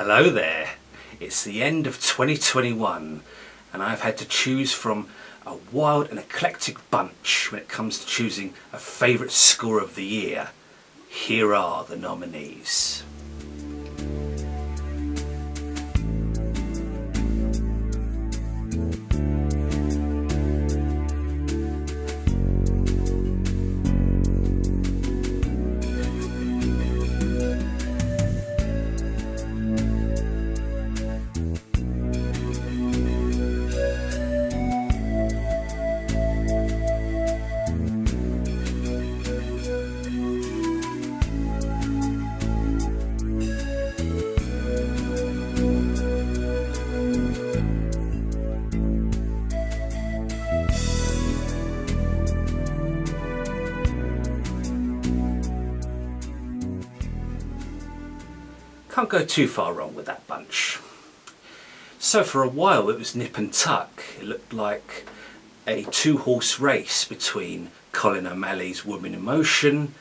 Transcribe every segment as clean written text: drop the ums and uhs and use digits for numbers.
Hello there. It's the end of 2021 and I've had to choose from a wild and eclectic bunch when it comes to choosing a favourite score of the year. Here are the nominees. Can't go too far wrong with that bunch. So for a while it was nip and tuck. It looked like a two-horse race between Colin O'Malley's Woman in Motion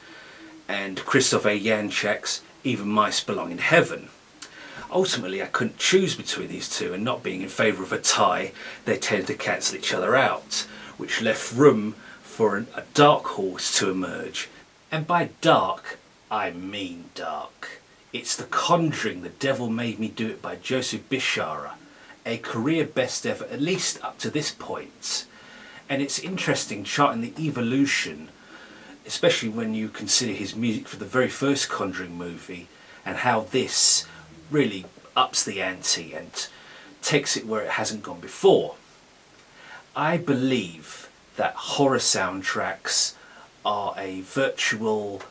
and Christoph A. Janczak's Even Mice Belong in Heaven. Ultimately I couldn't choose between these two, and not being in favour of a tie, they tended to cancel each other out, which left room for a dark horse to emerge. And by dark, I mean dark. It's The Conjuring, The Devil Made Me Do It by Joseph Bishara, a career best ever, at least up to this point. And it's interesting charting the evolution, especially when you consider his music for the very first Conjuring movie, and how this really ups the ante and takes it where it hasn't gone before. I believe that horror soundtracks are a virtual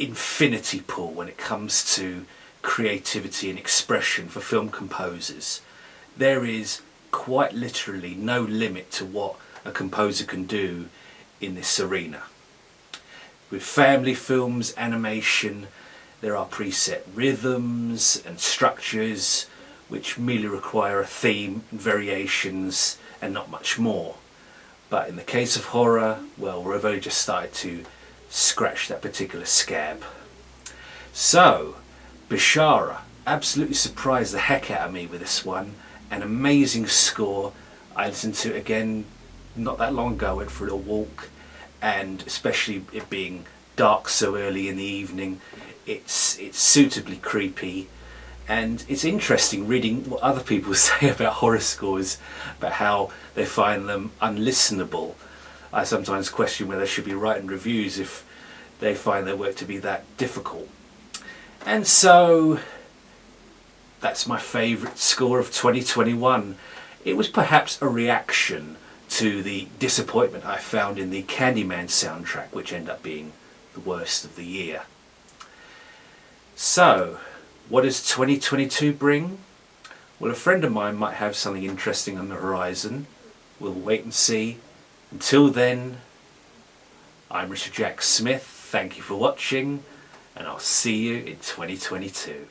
infinity pool when it comes to creativity and expression for film composers. There is quite literally no limit to what a composer can do in this arena. With family films, animation, there are preset rhythms and structures which merely require a theme and variations and not much more. But in the case of horror, well, we've only just started to scratch that particular scab. So, Bishara absolutely surprised the heck out of me with this one. An amazing score. I listened to it again not that long ago. I went for a little walk, and especially it being dark so early in the evening, it's suitably creepy. And it's interesting reading what other people say about horror scores, about how they find them unlistenable. I sometimes question whether they should be writing reviews if they find their work to be that difficult. And so that's my favourite score of 2021. It was perhaps a reaction to the disappointment I found in the Candyman soundtrack, which ended up being the worst of the year. So, what does 2022 bring? Well, a friend of mine might have something interesting on the horizon. We'll wait and see. Until then, I'm Richard Jack Smith. Thank you for watching, and I'll see you in 2022.